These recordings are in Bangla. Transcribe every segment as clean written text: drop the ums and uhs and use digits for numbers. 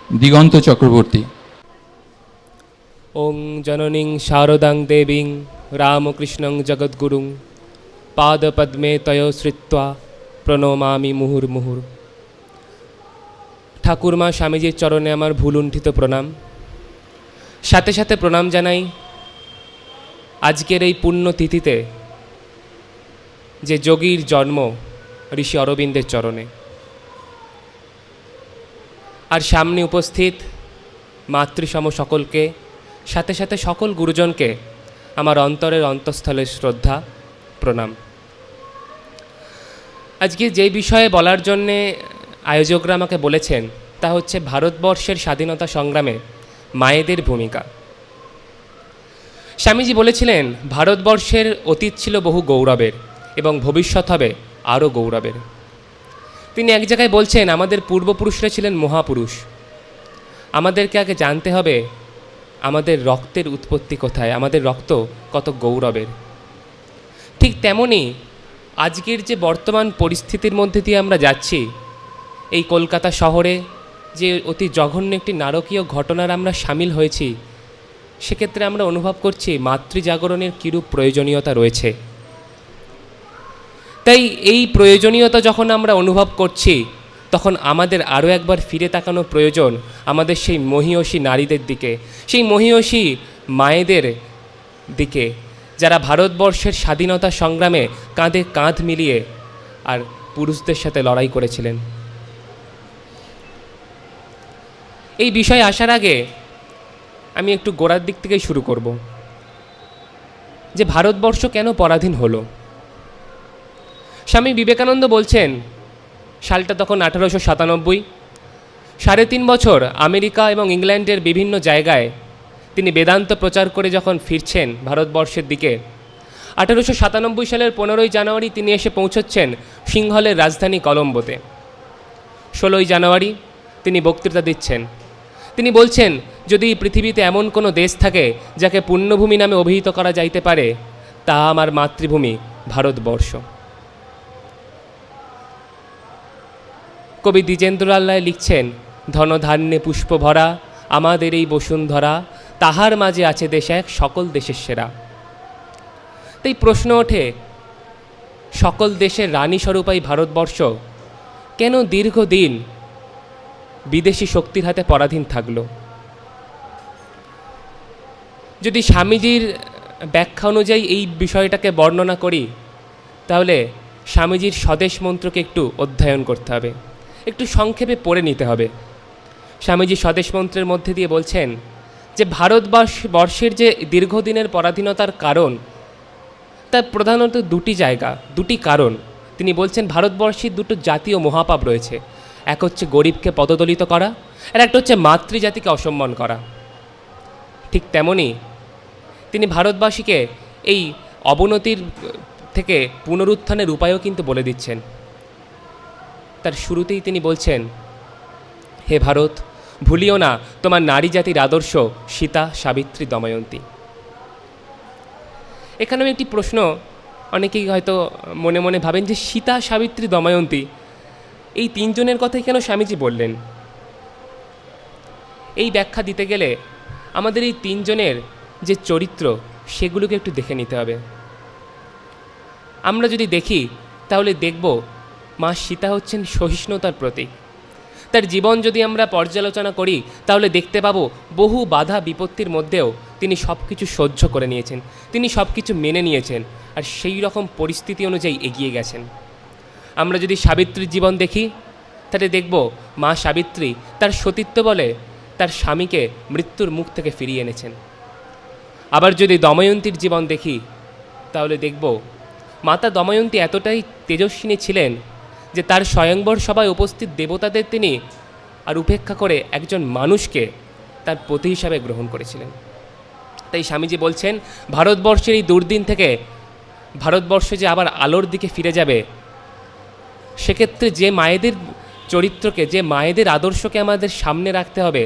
দিগন্ত চক্রবর্তী। ওং জননীং শারদাং দেবীং রামকৃষ্ণং জগদ্গুরুং পাদপদ্মে তয় শ্রিত্বা প্রণমামি মুহুর্মুহুর। ঠাকুরমা স্বামীজির চরণে আমার ভুলুণ্ঠিত প্রণাম। সাথে সাথে প্রণাম জানাই আজকের এই পুণ্যতিথিতে যে যোগীর জন্ম ঋষি অরবিন্দের চরণে, আর সামনে উপস্থিত মাতৃসম সকলকে, সাথে সাথে সকল গুরুজনকে আমার অন্তরের অন্তঃস্থলে শ্রদ্ধা প্রণাম। আজকে যে বিষয়ে বলার জন্যে আয়োজকরা আমাকে বলেছেন তা হচ্ছে ভারতবর্ষের স্বাধীনতা সংগ্রামে মায়েদের ভূমিকা। স্বামীজি বলেছিলেন ভারতবর্ষের অতীত ছিল বহু গৌরবের এবং ভবিষ্যৎ হবে আরও গৌরবের। তিনি এক জায়গায় বলছেন আমাদের পূর্বপুরুষরা ছিলেন মহাপুরুষ, আমাদেরকে আগে জানতে হবে আমাদের রক্তের উৎপত্তি কোথায়, আমাদের রক্ত কত গৌরবের। ঠিক তেমনই আজকের যে বর্তমান পরিস্থিতির মধ্যে দিয়ে আমরা যাচ্ছি, এই কলকাতা শহরে যে অতি জঘন্য একটি নারকীয় ঘটনার আমরা সামিল হয়েছি, সেক্ষেত্রে আমরা অনুভব করছি মাতৃজাগরণের কীরূপ প্রয়োজনীয়তা রয়েছে। তাই এই প্রয়োজনীয়তা যখন আমরা অনুভব করছি, তখন আমাদের আরও একবার ফিরে তাকানো প্রয়োজন আমাদের সেই মহীয়সী নারীদের দিকে, সেই মহীয়সী মায়েদের দিকে, যারা ভারতবর্ষের স্বাধীনতা সংগ্রামে কাঁধে কাঁধ মিলিয়ে আর পুরুষদের সাথে লড়াই করেছিলেন। এই বিষয়ে আসার আগে আমি একটু গোড়ার দিক থেকেই শুরু করব, যে ভারতবর্ষ কেন পরাধীন হলো। স্বামী বিবেকানন্দ বলছেন, সালটা তখন 1897, 3.5 বছর আমেরিকা এবং ইংল্যান্ডের বিভিন্ন জায়গায় তিনি বেদান্ত প্রচার করে যখন ফিরছেন ভারতবর্ষের দিকে, 1897 সালের 15ই জানুয়ারি তিনি এসে পৌঁছচ্ছেন সিংহলের রাজধানী কলম্বোতে। 16ই জানুয়ারি তিনি বক্তৃতা দিচ্ছেন। তিনি বলছেন, যদি পৃথিবীতে এমন কোনো দেশ থাকে যাকে পুণ্যভূমি নামে অভিহিত করা যাইতে পারে, তা আমার মাতৃভূমি ভারতবর্ষ। কবি দ্বিজেন্দ্রলাল রায় লিখছেন, ধনধান্যে পুষ্প ভরা আমাদের এই বসুন্ধরা, তাহার মাঝে আছে দেশ এক সকল দেশের সেরা। তাই প্রশ্ন ওঠে, সকল দেশের রানী স্বরূপাই ভারতবর্ষ কেন দীর্ঘদিন বিদেশি শক্তির হাতে পরাধীন থাকলো? যদি স্বামীজির ব্যাখ্যা অনুযায়ী এই বিষয়টাকে বর্ণনা করি, তাহলে স্বামীজির স্বদেশ মন্ত্রকে একটু অধ্যয়ন করতে হবে, একটু সংক্ষেপে পড়ে নিতে হবে। স্বামীজি স্বদেশ মন্ত্রের মধ্যে দিয়ে বলছেন যে ভারতবর্ষের যে দীর্ঘদিনের পরাধীনতার কারণ, তার প্রধানত দুটি কারণ। তিনি বলছেন ভারতবর্ষের দুটো জাতীয় মহাপাপ রয়েছে, এক হচ্ছে গরিবকে পদদলিত করা, আর একটা হচ্ছে মাতৃজাতিকে অসম্মান করা। ঠিক তেমনই তিনি ভারতবাসীকে এই অবনতির থেকে পুনরুত্থানের উপায়ও কিন্তু বলে দিচ্ছেন। তার শুরুতেই তিনি বলছেন, হে ভারত, ভুলিও না তোমার নারী জাতির আদর্শ সীতা, সাবিত্রী, দময়ন্তী। এখানেও একটি প্রশ্ন, অনেকেই হয়তো মনে মনে ভাবেন যে সীতা, সাবিত্রী, দময়ন্তী এই তিনজনের কথাই কেন স্বামীজি বললেন? এই ব্যাখ্যা দিতে গেলে আমাদের এই তিনজনের যে চরিত্র, সেগুলোকে একটু দেখে নিতে হবে। আমরা যদি দেখি তাহলে দেখব মা সীতা হচ্ছেন সহিষ্ণুতার প্রতীক। তার জীবন যদি আমরা পর্যালোচনা করি তাহলে দেখতে পাবো বহু বাধা বিপত্তির মধ্যেও তিনি সব কিছু সহ্য করে নিয়েছেন, তিনি সব কিছু মেনে নিয়েছেন, আর সেই রকম পরিস্থিতি অনুযায়ী এগিয়ে গেছেন। আমরা যদি সাবিত্রীর জীবন দেখি তাহলে দেখব মা সাবিত্রী তার সতীত্ব বলে তার স্বামীকে মৃত্যুর মুখ থেকে ফিরিয়ে এনেছেন। আবার যদি দময়ন্তীর জীবন দেখি তাহলে দেখব মাতা দময়ন্তী এতটাই তেজস্বিনী ছিলেন যে তার স্বয়ংবর সভায় উপস্থিত দেবতাদের তিনি আর উপেক্ষা করে একজন মানুষকে তার পতি হিসাবে গ্রহণ করেছিলেন। তাই স্বামীজি বলছেন ভারতবর্ষের এই দুর্দিন থেকে ভারতবর্ষ যে আবার আলোর দিকে ফিরে যাবে, সেক্ষেত্রে যে মায়েদের চরিত্রকে, যে মায়েদের আদর্শকে আমাদের সামনে রাখতে হবে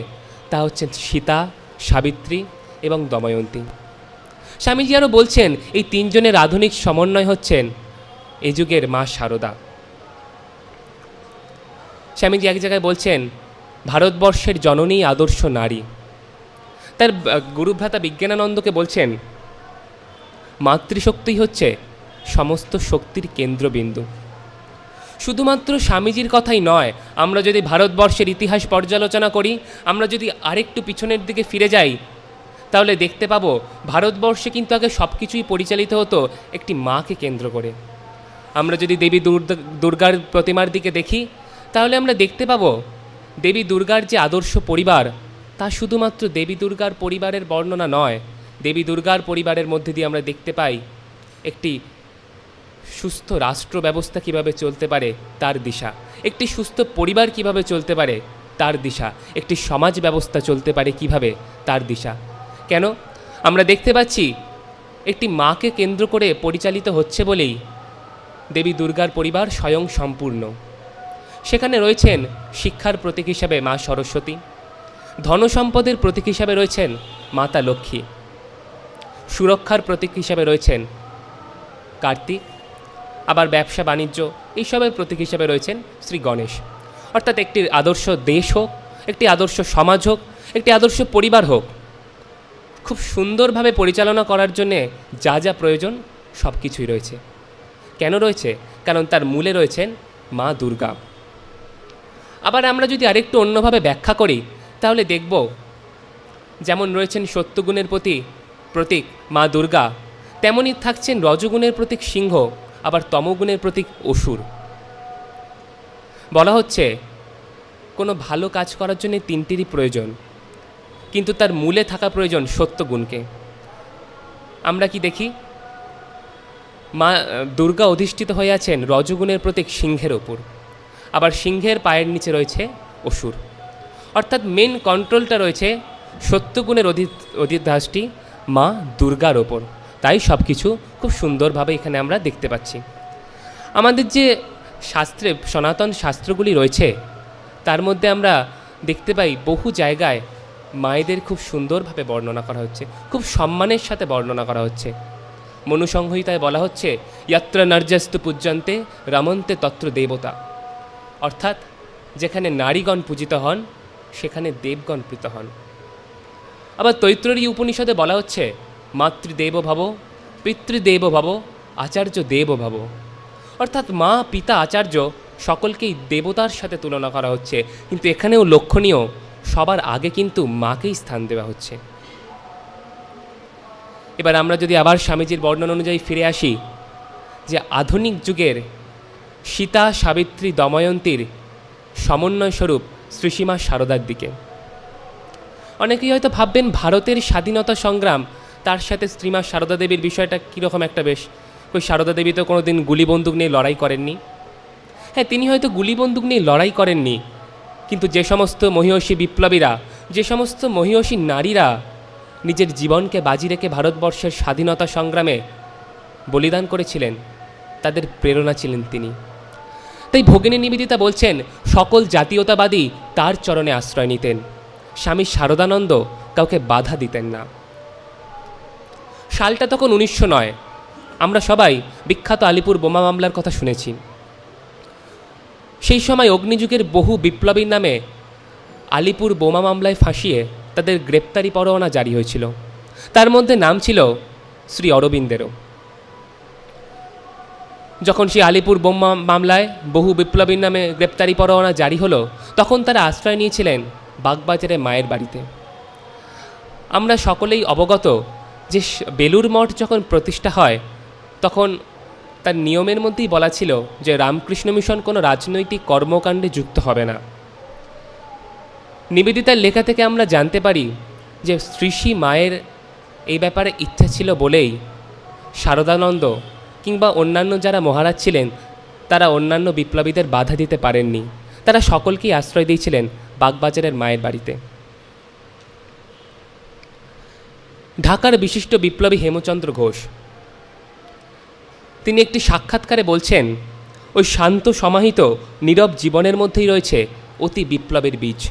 তা হচ্ছেন সীতা, সাবিত্রী এবং দময়ন্তী। স্বামীজি আরও বলছেন এই তিনজনের আধুনিক সমন্বয় হচ্ছেন এই যুগের মা শারদা। স্বামীজি এক জায়গায় বলছেন ভারতবর্ষের জননী আদর্শ নারী। তার গুরুভ্রাতা বিজ্ঞানানন্দকে বলছেন, মাতৃশক্তি হচ্ছে সমস্ত শক্তির কেন্দ্রবিন্দু। শুধুমাত্র স্বামীজির কথাই নয়, আমরা যদি ভারতবর্ষের ইতিহাস পর্যালোচনা করি, আমরা যদি আরেকটু পিছনের দিকে ফিরে যাই, তাহলে দেখতে পাবো ভারতবর্ষে কিন্তু আগে সব কিছুই পরিচালিত হতো একটি মাকে কেন্দ্র করে। আমরা যদি দেবী দুর্গার প্রতিমার দিকে দেখি, তাহলে আমরা দেখতে পাবো দেবী দুর্গার যে আদর্শ পরিবার, তা শুধুমাত্র দেবী দুর্গার পরিবারের বর্ণনা নয়, দেবী দুর্গার পরিবারের মধ্যে দিয়ে আমরা দেখতে পাই একটি সুস্থ রাষ্ট্র ব্যবস্থা কীভাবে চলতে পারে তার দিশা, একটি সুস্থ পরিবার কিভাবে চলতে পারে তার দিশা, একটি সমাজ ব্যবস্থা চলতে পারে কিভাবে তার দিশা। কেন? আমরা দেখতে পাচ্ছি একটি মাকে কেন্দ্র করে পরিচালিত হচ্ছে বলেই দেবী দুর্গার পরিবার স্বয়ং সম্পূর্ণ। সেখানে রয়েছেন শিক্ষার প্রতীক হিসাবে মা সরস্বতী, ধনসম্পদের প্রতীক হিসাবে রয়েছেন মাতা লক্ষ্মী, সুরক্ষার প্রতীক হিসাবে রয়েছেন কার্তিক, আবার ব্যবসা বাণিজ্য এইসবের প্রতীক হিসাবে রয়েছেন শ্রী গণেশ। অর্থাৎ একটি আদর্শ দেশ হোক, একটি আদর্শ সমাজ হোক, একটি আদর্শ পরিবার হোক, খুব সুন্দরভাবে পরিচালনা করার জন্যে যা যা প্রয়োজন সব কিছুই রয়েছে। কেন রয়েছে? কারণ তার মূলে রয়েছেন মা দুর্গা। আবার আমরা যদি আরেকটু অন্যভাবে ব্যাখ্যা করি, তাহলে দেখব যেমন রয়েছেন সত্যগুণের প্রতীক মা দুর্গা, তেমনই থাকছেন রজগুণের প্রতীক সিংহ, আবার তমগুণের প্রতীক অসুর। বলা হচ্ছে কোনো ভালো কাজ করার জন্য তিনটিরই প্রয়োজন, কিন্তু তার মূলে থাকা প্রয়োজন সত্যগুণকে। আমরা কি দেখি? মা দুর্গা অধিষ্ঠিত হয়ে আছেন রজগুণের প্রতীক সিংহের ওপর, আবার সিংহের পায়ের নিচে রয়েছে অসুর। অর্থাৎ মেন কন্ট্রোলটা রয়েছে সত্যগুণের অধিধ্যাসটি মা দুর্গার ওপর। তাই সব কিছু খুব সুন্দরভাবে এখানে আমরা দেখতে পাচ্ছি। আমাদের যে শাস্ত্রে সনাতন শাস্ত্রগুলি রয়েছে, তার মধ্যে আমরা দেখতে পাই বহু জায়গায় মায়েদের খুব সুন্দরভাবে বর্ণনা করা হচ্ছে, খুব সম্মানের সাথে বর্ণনা করা হচ্ছে। মনুসংহিতায় বলা হচ্ছে, যত্র নর্যস্তু পূজ্যন্তে রমন্তে তত্র দেবতা। অর্থাৎ যেখানে নারীগণ পূজিত হন, সেখানে দেবগণ প্রীত হন। আবার তৈত্তরীয় উপনিষদে বলা হচ্ছে, মাতৃদেব ভব, পিতৃদেব ভব, আচার্য দেব ভব। অর্থাৎ মা, পিতা, আচার্য সকলকেই দেবতার সাথে তুলনা করা হচ্ছে, কিন্তু এখানেও লক্ষণীয়, সবার আগে কিন্তু মাকেই স্থান দেওয়া হচ্ছে। এবার আমরা যদি আবার স্বামীজির বর্ণনা অনুযায়ী ফিরে আসি, যে আধুনিক যুগের সীতা, সাবিত্রী, দময়ন্তীর সমন্বয় স্বরূপ শ্রীসীমা সারদার দিকে। অনেকেই হয়তো ভাববেন ভারতের স্বাধীনতা সংগ্রাম, তার সাথে শ্রীমা সারদা দেবীর বিষয়টা কীরকম একটা বেশ। ওই সারদা দেবী তো কোনো দিন গুলি বন্দুক নিয়ে লড়াই করেননি। হ্যাঁ, তিনি হয়তো গুলি বন্দুক নিয়ে লড়াই করেননি, কিন্তু যে সমস্ত মহীয়সী বিপ্লবীরা, যে সমস্ত মহীয়সী নারীরা নিজের জীবনকে বাজি রেখে ভারতবর্ষের স্বাধীনতা সংগ্রামে বলিদান করেছিলেন, তাদের প্রেরণা ছিলেন তিনি। তাই ভগিনী নিবেদিতা বলছেন, সকল জাতীয়তাবাদী তার চরণে আশ্রয় নিতেন। স্বামী শারদানন্দ কাউকে বাধা দিতেন না। সালটা তখন 1909। আমরা সবাই বিখ্যাত আলিপুর বোমা মামলার কথা শুনেছি। সেই সময় অগ্নিযুগের বহু বিপ্লবীর নামে আলিপুর বোমা মামলায় ফাঁসিয়ে তাদের গ্রেপ্তারি পরোয়ানা জারি হয়েছিল। তার মধ্যে নাম ছিল শ্রী অরবিন্দেরও। যখন সেই আলিপুর বোমা মামলায় বহু বিপ্লবীর নামে গ্রেপ্তারি পরোয়ানা জারি হলো, তখন তারা আশ্রয় নিয়েছিলেন বাগবাজারে মায়ের বাড়িতে। আমরা সকলেই অবগত যে বেলুড় মঠ যখন প্রতিষ্ঠা হয়, তখন তার নিয়মের মধ্যেই বলা ছিল যে রামকৃষ্ণ মিশন কোনো রাজনৈতিক কর্মকাণ্ডে যুক্ত হবে না। নিবেদিতার লেখা থেকে আমরা জানতে পারি যে শ্রী মায়ের এই ব্যাপারে ইচ্ছা ছিল বলেই শারদানন্দ কিংবা অন্যান্য যারা মহারাজ ছিলেন, তারা অন্যান্য বিপ্লবীদের বাধা দিতে পারেননি। তারা সকলকেই আশ্রয় দিয়েছিলেন বাগবাজারের মায়ের বাড়িতে। ঢাকার বিশিষ্ট বিপ্লবী হেমচন্দ্র ঘোষ, তিনি একটি সাক্ষাৎকারে বলছেন, ওই শান্ত সমাহিত নীরব জীবনের মধ্যেই রয়েছে অতি বিপ্লবের বীজ।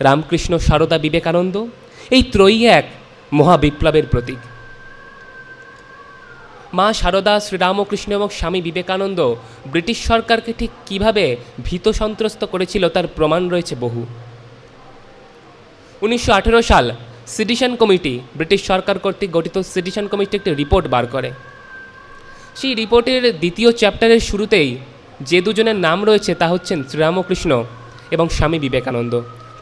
রামকৃষ্ণ, সারদা, বিবেকানন্দ এই ত্রয়ী এক মহাবিপ্লবের প্রতীক। মা সারদা, শ্রীরামকৃষ্ণ এবং স্বামী বিবেকানন্দ ব্রিটিশ সরকারকে ঠিক কীভাবে ভীত সন্ত্রস্ত করেছিল তার প্রমাণ রয়েছে বহু। 1918 সাল সিটিশন কমিটি, ব্রিটিশ সরকার কর্তৃক গঠিত সিটিশন কমিটি একটি রিপোর্ট বার করে। সেই রিপোর্টের দ্বিতীয় চ্যাপ্টারের শুরুতেই যে দুজনের নাম রয়েছে তা হচ্ছেন শ্রীরামকৃষ্ণ এবং স্বামী বিবেকানন্দ,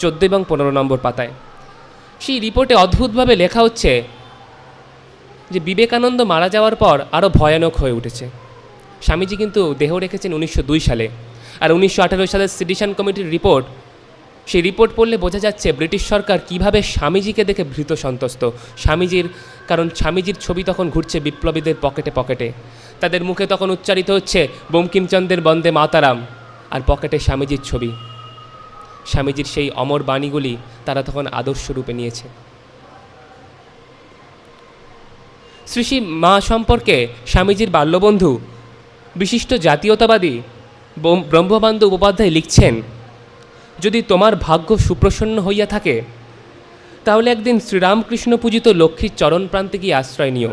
14 এবং 15 নম্বর পাতায়। সেই রিপোর্টে অদ্ভুতভাবে লেখা হচ্ছে যে বিবেকানন্দ মারা যাওয়ার পর আরও ভয়ানক হয়ে উঠেছে। স্বামীজি কিন্তু দেহ রেখেছেন 1902 সালে, আর 1918 সালের সিটিশন কমিটির রিপোর্ট, সেই রিপোর্ট পড়লে বোঝা যাচ্ছে ব্রিটিশ সরকার কিভাবে স্বামীজিকে দেখে ভীত সন্ত্রস্ত। কারণ স্বামীজির ছবি তখন ঘুরছে বিপ্লবীদের পকেটে পকেটে, তাদের মুখে তখন উচ্চারিত হচ্ছে বঙ্কিমচন্দ্রের বন্দে মাতারাম, আর পকেটে স্বামীজির ছবি। স্বামীজির সেই অমর বাণীগুলি তারা তখন আদর্শ রূপে নিয়েছে। শ্রী শ্রী মা সম্পর্কে স্বামীজির বাল্যবন্ধু বিশিষ্ট জাতীয়তাবাদী ব্রহ্মবন্ধু উপপাধ্যায় লিখছেন, যদি তোমার ভাগ্য সুপ্রসন্ন হইয়া থাকে তাহলে একদিন শ্রীরামকৃষ্ণ পূজিত লক্ষ্মীর চরণ প্রান্তে গিয়ে আশ্রয় নিও,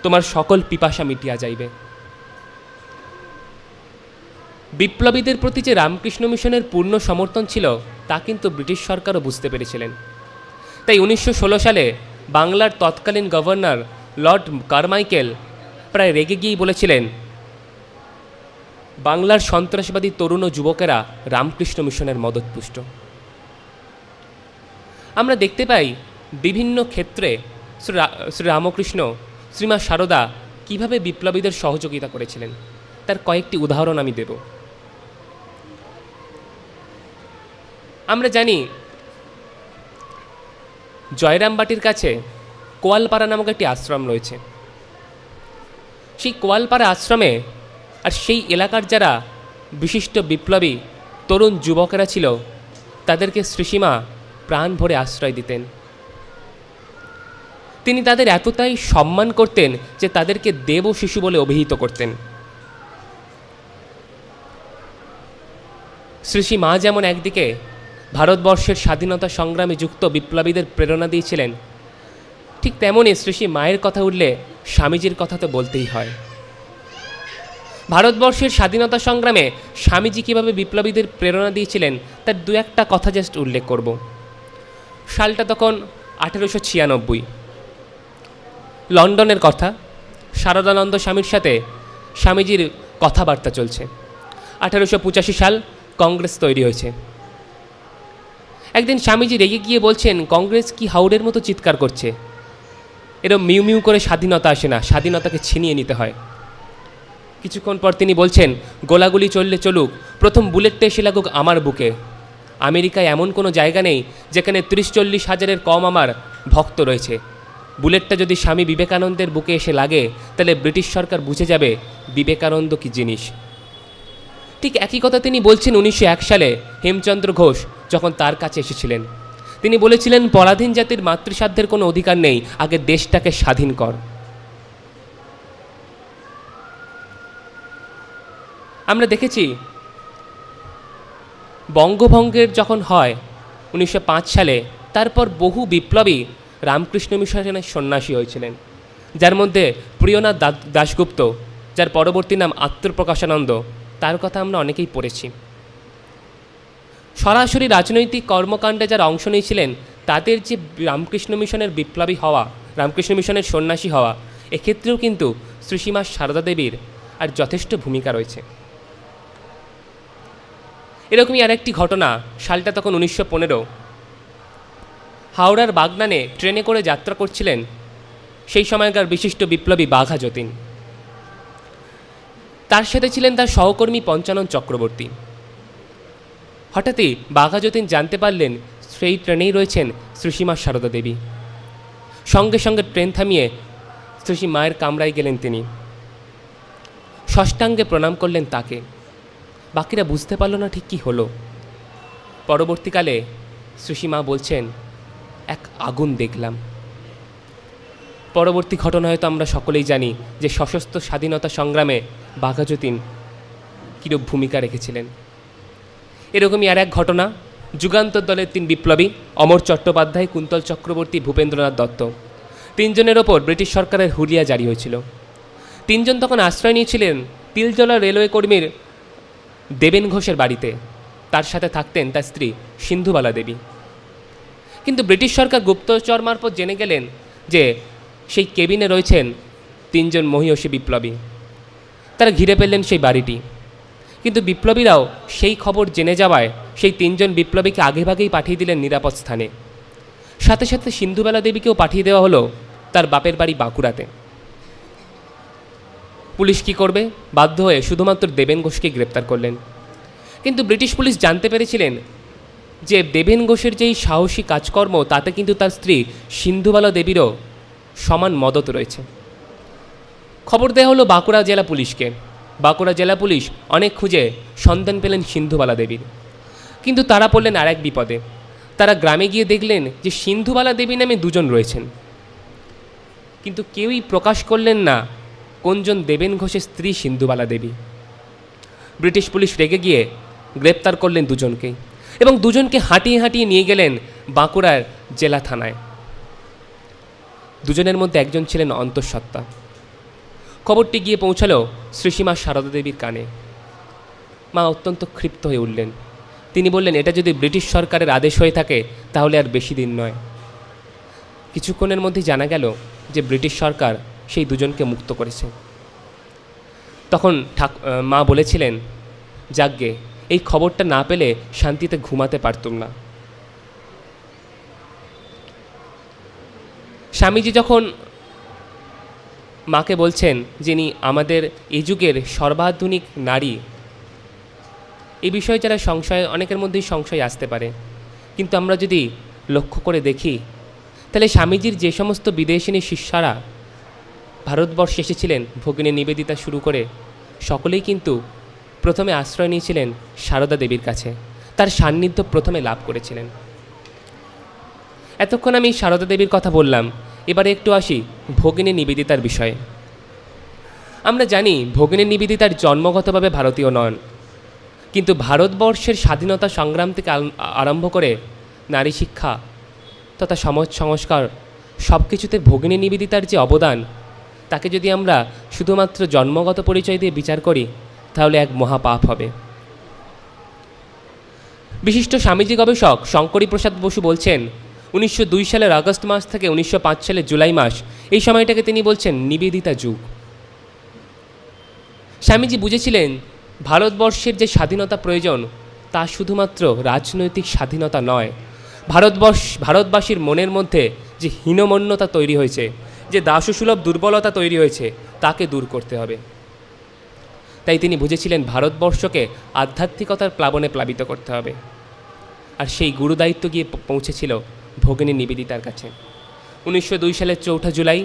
তোমার সকল পিপাসা মিটিয়া যাইবে। বিপ্লবীদের প্রতি যে রামকৃষ্ণ মিশনের পূর্ণ সমর্থন ছিল তা কিন্তু ব্রিটিশ সরকারও বুঝতে পেরেছিলেন। তাই 1916 সালে বাংলার তৎকালীন গভর্নর লর্ড কারমাইকেল প্রায় রেগে গিয়েই বলেছিলেন, বাংলার সন্ত্রাসবাদী তরুণ ও যুবকেরা রামকৃষ্ণ মিশনের মদতপুষ্ট। আমরা দেখতে পাই বিভিন্ন ক্ষেত্রে শ্রী রামকৃষ্ণ, শ্রীমা সারদা কীভাবে বিপ্লবীদের সহযোগিতা করেছিলেন, তার কয়েকটি উদাহরণ আমি দেব। আমরা জানি জয়রামবাটির কাছে কোয়ালপাড়া নামক একটি আশ্রম রয়েছে। সেই কোয়ালপাড়া আশ্রমে আর সেই এলাকার যারা বিশিষ্ট বিপ্লবী তরুণ যুবকেরা ছিল তাদেরকে শ্রীসীমা প্রাণ ভরে আশ্রয় দিতেন। তিনি তাদের এতটাই সম্মান করতেন যে তাদেরকে দেব শিশু বলে অভিহিত করতেন। শ্রী মা যেমন একদিকে ভারতবর্ষের স্বাধীনতা সংগ্রামে যুক্ত বিপ্লবীদের প্রেরণা দিয়েছিলেন, ঠিক তেমনই শ্রী মায়ের কথা উঠলে স্বামীজির কথা তো বলতেই হয়। ভারতবর্ষের স্বাধীনতা সংগ্রামে স্বামীজি কীভাবে বিপ্লবীদের প্রেরণা দিয়েছিলেন তার দু একটা কথা জাস্ট উল্লেখ করব। সালটা তখন 1896, লন্ডনের কথা। শারদানন্দ স্বামীর সাথে স্বামীজির কথাবার্তা চলছে। 1885 সাল কংগ্রেস তৈরি হয়েছে। একদিন স্বামীজি রেগে গিয়ে বলছেন, কংগ্রেস কি হাউড়ের মতো চিৎকার করছে, এরকম মিউ মিউ করে স্বাধীনতা আসে না, স্বাধীনতাকে ছিনিয়ে নিতে হয়। কিছুক্ষণ পর তিনি বলছেন, গোলাগুলি চললে চলুক, প্রথম বুলেটটা এসে লাগুক আমার বুকে। আমেরিকায় এমন কোনো জায়গা নেই যেখানে 30-40 হাজারের কম আমার ভক্ত রয়েছে। বুলেটটা যদি স্বামী বিবেকানন্দের বুকে এসে লাগে তাহলে ব্রিটিশ সরকার বুঝে যাবে বিবেকানন্দ কি জিনিস। ঠিক একই কথা তিনি বলছেন 1901 সালে হেমচন্দ্র ঘোষ যখন তার কাছে এসেছিলেন। তিনি বলেছিলেন, পরাধীন জাতির মাতৃসাধ্যের কোনো অধিকার নেই, আগে দেশটাকে স্বাধীন কর। আমরা দেখেছি বঙ্গভঙ্গের যখন হয় 1905 সালে, তারপর বহু বিপ্লবী রামকৃষ্ণ মিশনের সন্ন্যাসী হয়েছিলেন, যার মধ্যে প্রিয়নাথ দাশগুপ্ত, যার পরবর্তী নাম আত্মপ্রকাশানন্দ, তার কথা আমরা অনেকেই পড়েছি। সরাসরি রাজনৈতিক কর্মকাণ্ডে যারা অংশ নিয়েছিলেন তাদের যে রামকৃষ্ণ মিশনের বিপ্লবী হওয়া, রামকৃষ্ণ মিশনের সন্ন্যাসী হওয়া, এক্ষেত্রেও কিন্তু শ্রীসীমা সারদা দেবীর আর যথেষ্ট ভূমিকা রয়েছে। এরকমই আরেকটি ঘটনা, সালটা তখন 1915, হাওড়ার বাগনানে ট্রেনে করে যাত্রা করছিলেন সেই সময়কার বিশিষ্ট বিপ্লবী বাঘা যতীন। তার সাথে ছিলেন তার সহকর্মী পঞ্চানন চক্রবর্তী। হঠাৎই বাঘা যতীন জানতে পারলেন সেই ট্রেনেই রয়েছেন শ্রীসীমা সারদা দেবী। সঙ্গে সঙ্গে ট্রেন থামিয়ে শ্রী মায়ের কামরায় গেলেন তিনি, ষষ্ঠাঙ্গে প্রণাম করলেন তাকে। বাকিরা বুঝতে পারল না ঠিক কী হলো। পরবর্তীকালে শ্রীসীমা বলছেন, এক আগুন দেখলাম। পরবর্তী ঘটনা হয়তো আমরা সকলেই জানি যে সশস্ত্র স্বাধীনতা সংগ্রামে বাঘা যতীন কীরূপ ভূমিকা রেখেছিলেন। এরকমই আর এক ঘটনা, যুগান্তর দলের 3 বিপ্লবী অমর চট্টোপাধ্যায়, কুন্তল চক্রবর্তী, ভূপেন্দ্রনাথ দত্ত, 3 জনের ওপর ব্রিটিশ সরকারের হুলিয়া জারি হয়েছিল। 3 জন তখন আশ্রয় নিয়েছিলেন তিলজলা রেলওয়ে কর্মীর দেবেন ঘোষের বাড়িতে। তার সাথে থাকতেন তার স্ত্রী সিন্ধুবালা দেবী। কিন্তু ব্রিটিশ সরকার গুপ্তচর মারফত জেনে গেলেন যে সেই কেবিনে রয়েছেন 3 জন মহীয়সী বিপ্লবী। তারা ঘিরে ফেললেন সেই বাড়িটি। কিন্তু বিপ্লবীরাও সেই খবর জেনে যাওয়ায় সেই 3 জন বিপ্লবীকে আগেভাগেই পাঠিয়ে দিলেন নিরাপদ স্থানে। সাথে সাথে সিন্ধুবালা দেবীকেও পাঠিয়ে দেওয়া হলো তার বাপের বাড়ি বাঁকুড়াতে। পুলিশ কী করবে? বাধ্য হয়ে শুধুমাত্র দেবেন ঘোষকে গ্রেপ্তার করলেন। কিন্তু ব্রিটিশ পুলিশ জানতে পেরেছিলেন যে দেবেন ঘোষের যেই সাহসী কাজকর্ম তাতে কিন্তু তার স্ত্রী সিন্ধুবালা দেবীরও সমান মদত রয়েছে। খবর দেওয়া হলো বাঁকুড়া জেলা পুলিশকে। বাঁকুড়া জেলা পুলিশ অনেক খুঁজে সন্ধান পেলেন সিন্ধুবালা দেবীর। কিন্তু তারা পড়লেন আর এক বিপদে। তারা গ্রামে গিয়ে দেখলেন যে সিন্ধুবালা দেবী নামে 2 জন রয়েছেন, কিন্তু কেউই প্রকাশ করলেন না কোনজন দেবেন ঘোষের স্ত্রী সিন্ধুবালা দেবী। ব্রিটিশ পুলিশ রেগে গিয়ে গ্রেপ্তার করলেন 2 জনকেই এবং 2 জনকে হাঁটিয়ে হাঁটিয়ে নিয়ে গেলেন বাঁকুড়ার জেলা থানায়। 2 জনের মধ্যে একজন ছিলেন অন্তঃসত্ত্বা। খবরটি গিয়ে পৌঁছালো শ্রীসীমা সারদা দেবীর কানে। মা অত্যন্ত ক্ষিপ্ত হয়ে উঠলেন। তিনি বললেন, এটা যদি ব্রিটিশ সরকারের আদেশ হয়ে থাকে তাহলে আর বেশি দিন নয়। কিছুক্ষণের মধ্যেই জানা গেল যে ব্রিটিশ সরকার সেই 2 জনকে মুক্ত করেছে। তখন মা বলেছিলেন, যাকগে, এই খবরটা না পেলে শান্তিতে ঘুমাতে পারতুম না। স্বামীজি যখন মাকে বলছেন যিনি আমাদের এই যুগের সর্বাধুনিক নারী, এই বিষয়ে যারা অনেকের মধ্যেই সংশয় আসতে পারে, কিন্তু আমরা যদি লক্ষ্য করে দেখি তাহলে স্বামীজির যে সমস্ত বিদেশিনী শিষ্যারা ভারতবর্ষে এসেছিলেন, ভগিনী নিবেদিতা শুরু করে সকলেই কিন্তু প্রথমে আশ্রয় নিয়েছিলেন সারদা দেবীর কাছে। তার সান্নিধ্য প্রথমে লাভ করেছিলেন। এতক্ষণ আমি সারদা দেবীর কথা বললাম, এবারে একটু আসি ভগিনী নিবেদিতার বিষয়ে। আমরা জানি ভগিনী নিবেদিতার জন্মগতভাবে ভারতীয় নন, কিন্তু ভারতবর্ষের স্বাধীনতা সংগ্রাম থেকে আরম্ভ করে নারী শিক্ষা তথা সমাজ সংস্কার সব কিছুতে ভগিনী নিবেদিতার যে অবদান, তাকে যদি আমরা শুধুমাত্র জন্মগত পরিচয় দিয়ে বিচার করি তাহলে এক মহাপাপ হবে। বিশিষ্ট স্বামীজি গবেষক শঙ্করী প্রসাদ বসু বলছেন, 1902 সালের আগস্ট মাস থেকে 1905 সালের জুলাই মাস, এই সময়টাকে তিনি বলছেন নিবেদিতা যুগ। স্বামীজি বুঝেছিলেন ভারতবর্ষের যে স্বাধীনতা প্রয়োজন তা শুধুমাত্র রাজনৈতিক স্বাধীনতা নয়, ভারতবাসীর মনের মধ্যে যে হীনমন্যতা তৈরি হয়েছে, যে দাসসুলভ দুর্বলতা তৈরি হয়েছে, তাকে দূর করতে হবে। তাই তিনি বুঝেছিলেন ভারতবর্ষকে আধ্যাত্মিকতার প্লাবনে প্লাবিত করতে হবে। আর সেই গুরুদায়িত্ব গিয়ে পৌঁছেছিল ভগিনী নিবেদিতার কাছে। 1902 সালের 4 জুলাই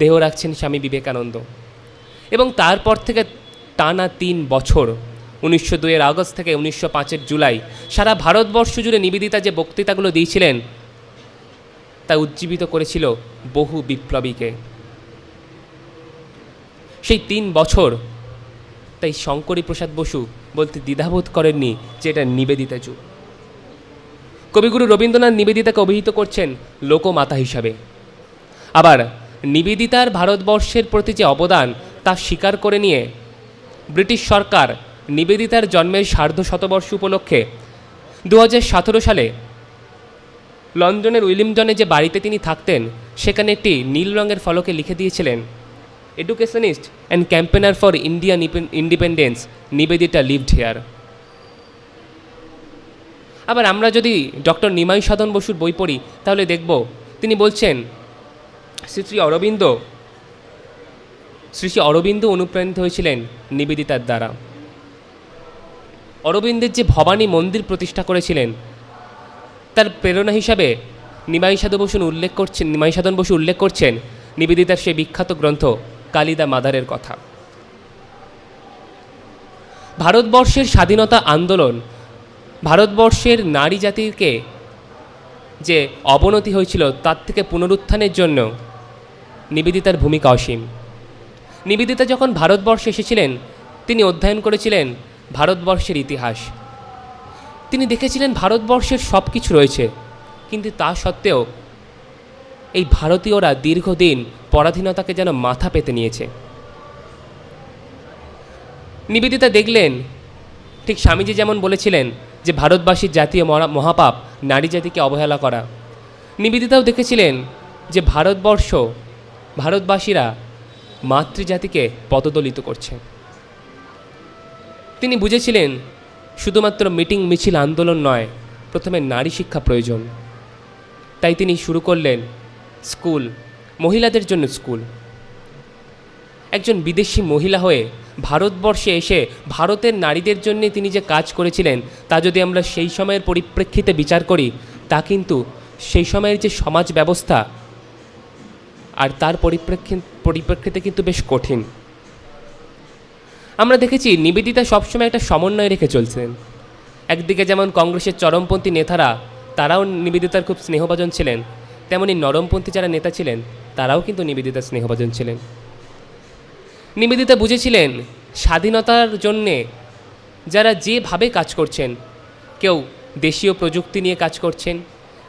দেহ রাখছেন স্বামী বিবেকানন্দ এবং তারপর থেকে টানা 3 বছর 1902 আগস্ট থেকে 1905 জুলাই সারা ভারতবর্ষ জুড়ে নিবেদিতা যে বক্তৃতাগুলো দিয়েছিলেন তা উজ্জীবিত করেছিল বহু বিপ্লবীকে। সেই 3 বছর তাই শঙ্করী প্রসাদ বসু বলতে দ্বিধাবোধ করেননি যে এটা নিবেদিতা যুগ। কবিগুরু রবীন্দ্রনাথ নিবেদিতাকে অভিহিত করছেন লোকমাতা হিসাবে। আবার নিবেদিতার ভারতবর্ষের প্রতি যে অবদান তা স্বীকার করে নিয়ে ব্রিটিশ সরকার নিবেদিতার জন্মের সার্ধশতবর্ষ উপলক্ষে 2017 সালে লন্ডনের উইলিমজনে যে বাড়িতে তিনি থাকতেন সেখানে একটি নীল রঙের ফলকে লিখে দিয়েছিলেন, educationist and campaigner for Indian independence Nivedita lived here. আবার আমরা যদি ডক্টর নিমাই সাধন বসুর বই পড়ি তাহলে দেখব তিনি বলছেন শ্রী শ্রী অরবিন্দ অনুপ্রাণিত হয়েছিলেন নিবেদিতার দ্বারা। অরবিন্দের যে ভবানী মন্দির প্রতিষ্ঠা করেছিলেন তার প্রেরণা হিসাবে নিমাই সাধন বসু উল্লেখ করছেন নিবেদিতার সেই বিখ্যাত গ্রন্থ কালিদা মাদারের কথা। ভারতবর্ষের স্বাধীনতা আন্দোলন, ভারতবর্ষের নারী জাতিকে যে অবনতি হয়েছিল তার থেকে পুনরুত্থানের জন্য নিবেদিতার ভূমিকা অসীম। নিবেদিতা যখন ভারতবর্ষে এসেছিলেন তিনি অধ্যয়ন করেছিলেন ভারতবর্ষের ইতিহাস। তিনি দেখেছিলেন ভারতবর্ষের সব কিছু রয়েছে, কিন্তু তা সত্ত্বেও এই ভারতীয়রা দীর্ঘদিন পরাধীনতাকে যেন মাথা পেতে নিয়েছে। নিবেদিতা দেখলেন ঠিক স্বামীজি যেমন বলেছিলেন যে ভারতবাসীর জাতীয় মহাপাপ নারী জাতিকে অবহেলা করা, নিবেদিতাও দেখেছিলেন যে ভারতবাসীরা মাতৃজাতিকে পদদলিত করছে। তিনি বুঝেছিলেন শুধুমাত্র মিটিং মিছিল আন্দোলন নয়, প্রথমে নারী শিক্ষা প্রয়োজন। তাই তিনি শুরু করলেন স্কুল, মহিলাদের জন্য স্কুল। একজন বিদেশি মহিলা হয়ে ভারতবর্ষে এসে ভারতের নারীদের জন্য তিনি যে কাজ করেছিলেন, তা যদি আমরা সেই সময়ের পরিপ্রেক্ষিতে বিচার করি, তা কিন্তু সেই সময়ের যে সমাজ ব্যবস্থা আর তার পরিপ্রেক্ষিতে কিন্তু বেশ কঠিন। আমরা দেখেছি নিবেদিতা সবসময় একটা সমন্বয় রেখে চলছেন। একদিকে যেমন কংগ্রেসের চরমপন্থী নেতারা, তারাও নিবেদিতার খুব স্নেহভাজন ছিলেন, তেমনি নরমপন্থী যারা নেতা ছিলেন তারাও কিন্তু নিবেদিতার স্নেহভাজন ছিলেন। নিবেদিতা বুঝেছিলেন স্বাধীনতার জন্যে যারা যেভাবে কাজ করছেন, কেউ দেশীয় প্রযুক্তি নিয়ে কাজ করছেন,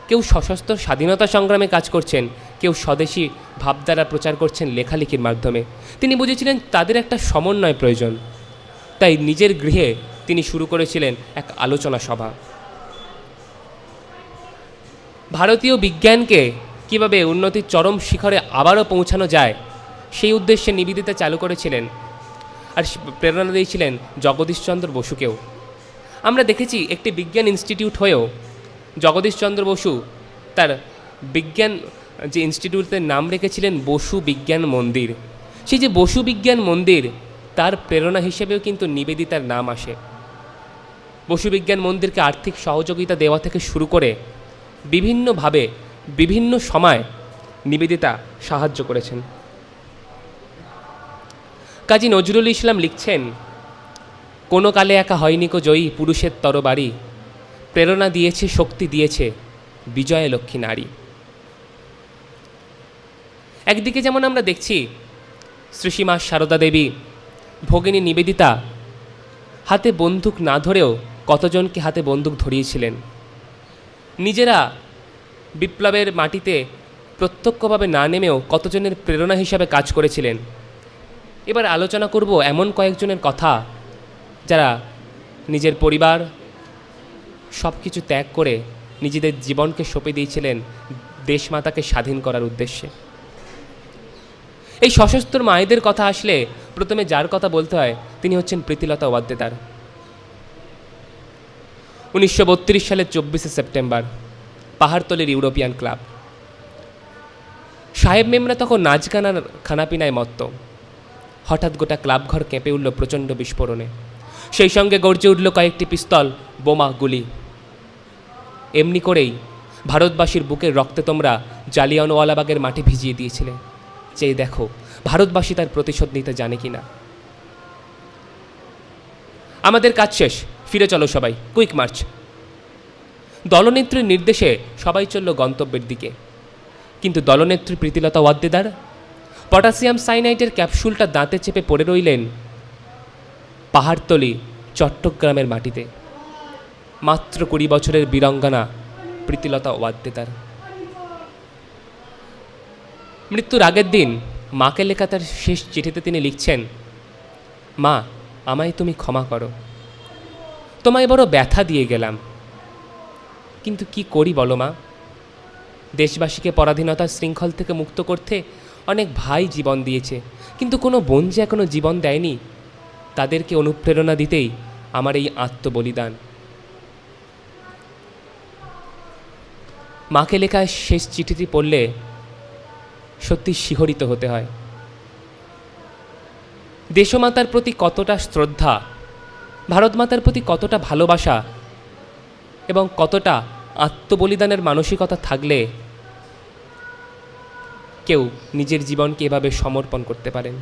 কেউ সশস্ত্র স্বাধীনতা সংগ্রামে কাজ করছেন, কেউ স্বদেশী ভাবধারা প্রচার করছেন লেখালেখির মাধ্যমে। তিনি বুঝেছিলেন তাদের একটা সমন্বয় প্রয়োজন। তাই নিজের গৃহে তিনি শুরু করেছিলেন এক আলোচনা সভা। ভারতীয় বিজ্ঞানকে কীভাবে উন্নতির চরম শিখরে আবারও পৌঁছানো যায়, সেই উদ্দেশ্যে নিবেদিতা চালু করেছিলেন আর প্রেরণা দিয়েছিলেন জগদীশচন্দ্র বসুকেও। আমরা দেখেছি একটি বিজ্ঞান ইনস্টিটিউট হয়েও জগদীশচন্দ্র বসু তার বিজ্ঞান যে ইনস্টিটিউটের নাম রেখেছিলেন বসু বিজ্ঞান মন্দির। সেই যে বসু বিজ্ঞান মন্দির, তার প্রেরণা হিসেবেও কিন্তু নিবেদিতার নাম আসে। বসু বিজ্ঞান মন্দিরকে আর্থিক সহযোগিতা দেওয়া থেকে শুরু করে বিভিন্নভাবে বিভিন্ন সময় নিবেদিতা সাহায্য করেছেন। কাজী নজরুল ইসলাম লিখছেন, কোনো কালে একা হয়নি কো জয়ী পুরুষের তরবারি, প্রেরণা দিয়েছে শক্তি দিয়েছে বিজয় লক্ষ্মী নারী। একদিকে যেমন আমরা দেখছি শ্রীসীমা সারদা দেবী, ভগিনী নিবেদিতা হাতে বন্দুক না ধরেও কতজনকে হাতে বন্দুক ধরিয়েছিলেন। নিজেরা বিপ্লবের মাটিতে প্রত্যক্ষভাবে না নেমেও কতজনের প্রেরণা হিসাবে কাজ করেছিলেন। এবার আলোচনা করব এমন কয়েকজনের কথা যারা নিজের পরিবার সব কিছু ত্যাগ করে নিজেদের জীবনকে সঁপে দিয়েছিলেন দেশমাতাকে স্বাধীন করার উদ্দেশ্যে। এই সশস্ত্র মায়েদের কথা আসলে প্রথমে যার কথা বলতে হয় তিনি হচ্ছেন প্রীতিলতা ওয়াদ্দেদার। 1932 সালের 24শে সেপ্টেম্বর পাহাড়তলির ইউরোপিয়ান ক্লাব। সাহেব মেমরা তখন নাচ গানার খানাপিনায় মত্ত। হঠাৎ গোটা ক্লাবঘর কেঁপে উঠল প্রচণ্ড বিস্ফোরণে। সেই সঙ্গে গর্জে উঠল কয়েকটি পিস্তল, বোমা, গুলি। এমনি করেই ভারতবাসীর বুকের রক্তে তোমরা জালিয়ানওয়ালাবাগের মাটি ভিজিয়ে দিয়েছিলে। চেয়ে দেখো ভারতবাসী তার প্রতিশোধ নিতে জানে কি না। আমাদের কাজ শেষ, ফিরে চলো সবাই, কুইক মার্চ। দলনেত্রীর নির্দেশে সবাই চলল গন্তব্যের দিকে। কিন্তু দলনেত্রী প্রীতিলতা ওয়াদ্দেদার পটাশিয়াম সাইনাইটের ক্যাপসুলটা দাঁতে চেপে পড়ে রইলেন পাহাড়তলি চট্টগ্রামের মাটিতে। মাত্র 20 বছরের বীরাঙ্গনা প্রীতিলতা ওয়াদ্দেদার। মৃত্যুর আগের দিন মাকে লেখা তার শেষ চিঠিতে তিনি লিখছেন, মা, আমায় তুমি ক্ষমা করো, তোমায় বড় ব্যথা দিয়ে গেলাম, কিন্তু কি করি বলো মা। দেশবাসীকে পরাধীনতার শৃঙ্খল থেকে মুক্ত করতে অনেক ভাই জীবন দিয়েছে, কিন্তু কোনো বোন যে এখনো জীবন দেয়নি, তাদেরকে অনুপ্রেরণা দিতেই আমার এই আত্মবলিদান। মাকে লেখা শেষ চিঠিটি পড়লে সত্যি শিহরিত হতে হয়। দেশমাতার প্রতি কতটা শ্রদ্ধা, ভারতমাতার প্রতি কতটা ভালোবাসা এবং কতটা আত্মবলিদানের মানসিকতা থাকলে কেউ নিজের জীবনকে এভাবে সমর্পণ করতে পারেন।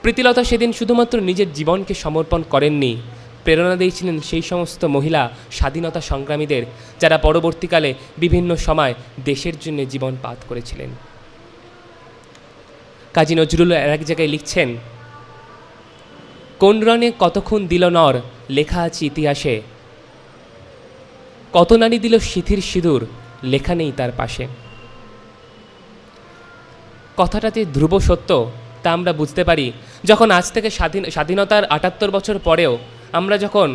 প্রীতিলতা সেদিন শুধুমাত্র নিজের জীবনকে সমর্পণ করেননি, প্রেরণা দিয়েছিলেন সেই সমস্ত মহিলা স্বাধীনতা সংগ্রামীদের যারা পরবর্তীকালে বিভিন্ন সময় দেশের জন্য জীবন পাত করেছিলেন। কাজী নজরুল এক জায়গায় লিখছেন, কোন রণে কতক্ষণ দিল নর লেখা আছে ইতিহাসে, কত নারী দিল সিথির সিঁদুর লেখা নেই তার পাশে। কথাটাতে ধ্রুব সত্য তা আমরা বুঝতে পারি যখন আজ থেকে স্বাধীনতার 78 বছর পরেও আমরা যখন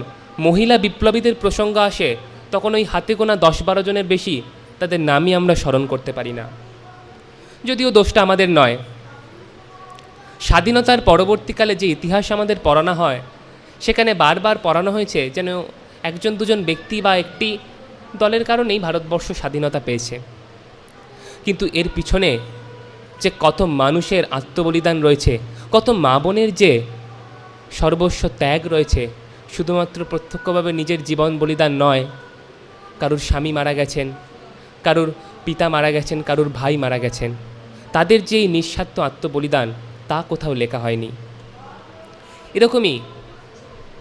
মহিলা বিপ্লবীদের প্রসঙ্গ আসে তখন ওই হাতে গোনা 10-12 জনের বেশি তাদের নামই আমরা স্মরণ করতে পারি না। যদিও দোষটা আমাদের নয়। স্বাধীনতার পরবর্তীকালে যে ইতিহাস আমাদের পড়ানো হয়, সেখানে বারবার পড়ানো হয়েছে যেন একজন দুজন ব্যক্তি বা একটি দলের কারণেই ভারতবর্ষ স্বাধীনতা পেয়েছে। কিন্তু এর পিছনে যে কত মানুষের আত্মবলিদান রয়েছে, কত মা বোনের যে সর্বস্ব ত্যাগ রয়েছে, শুধুমাত্র প্রত্যক্ষভাবে নিজের জীবন বলিদান নয়, কারুর স্বামী মারা গেছেন, কারুর পিতা মারা গেছেন, কারুর ভাই মারা গেছেন, তাদের যে নিঃস্বার্থ আত্মবলিদান তা কোথাও লেখা হয়নি। এরকমই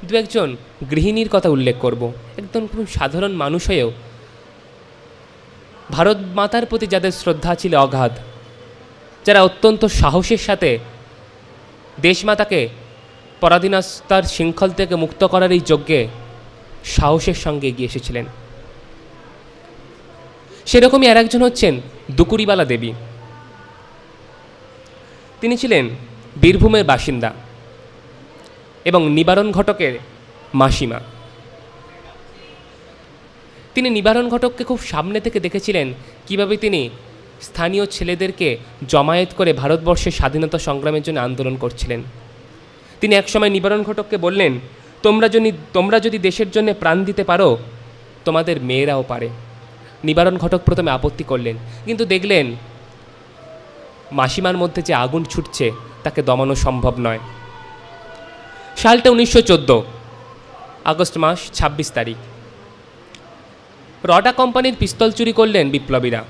দু একজন গৃহিণীর কথা উল্লেখ করব। একদম খুব সাধারণ মানুষ হয়েও ভারত মাতার প্রতি যাদের শ্রদ্ধা ছিল অগাধ, যারা অত্যন্ত সাহসের সাথে দেশমাতাকে পরাধীনতার শৃঙ্খল থেকে মুক্ত করার এই যজ্ঞে সাহসের সঙ্গে এগিয়ে এসেছিলেন। সেরকমই আর একজন হচ্ছেন দুকুরিবালা দেবী। তিনি ছিলেন বীরভূমের বাসিন্দা এবং নিবারণ ঘটকের মাসিমা। তিনি নিবারণ ঘটককে খুব সামনে থেকে দেখেছিলেন কিভাবে তিনি স্থানীয় ছেলেদেরকে জমায়েত করে ভারতবর্ষের স্বাধীনতা সংগ্রামের জন্য আন্দোলন করছিলেন। তিনি একসময় নিবারণ ঘটককে বললেন, তোমরা যদি দেশের জন্য প্রাণ দিতে পারো, তোমাদের মেয়েরাও পারে। নিবারণ ঘটক প্রথমে আপত্তি করলেন, কিন্তু দেখলেন মাসিমার মধ্যে যে আগুন ছুটছে তাকে দমানো সম্ভব নয়। সালটা 1914, আগস্ট মাস 26 তারিখ। রডা কোম্পানির পিস্তল চুরি করলেন বিপ্লবীরা।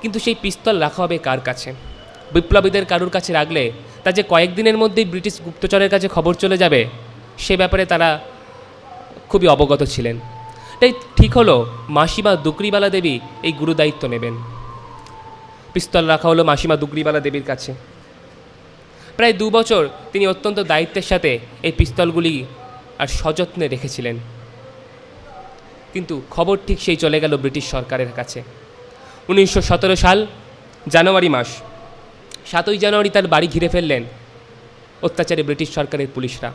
কিন্তু সেই পিস্তল রাখা হবে কার কাছে? বিপ্লবীদের কারুর কাছে রাখলে তা যে কয়েকদিনের মধ্যেই ব্রিটিশ গুপ্তচরের কাছে খবর চলে যাবে, সে ব্যাপারে তারা খুবই অবগত ছিলেন। তাই ঠিক হলো মাসিমা দুকরিবালা দেবী এই গুরুদায়িত্ব নেবেন। পিস্তল রাখা হলো মাসিমা দুকরিবালা দেবীর কাছে। প্রায় 2 বছর তিনি অত্যন্ত দায়িত্বের সাথে এই পিস্তলগুলি আর সযত্নে রেখেছিলেন। কিন্তু খবর ঠিক সেই চলে গেল ব্রিটিশ সরকারের কাছে। 1917 সাল জানুয়ারি মাস, 7ই জানুয়ারি তার বাড়ি ঘিরে ফেললেন অত্যাচারী ব্রিটিশ সরকারের পুলিশরা।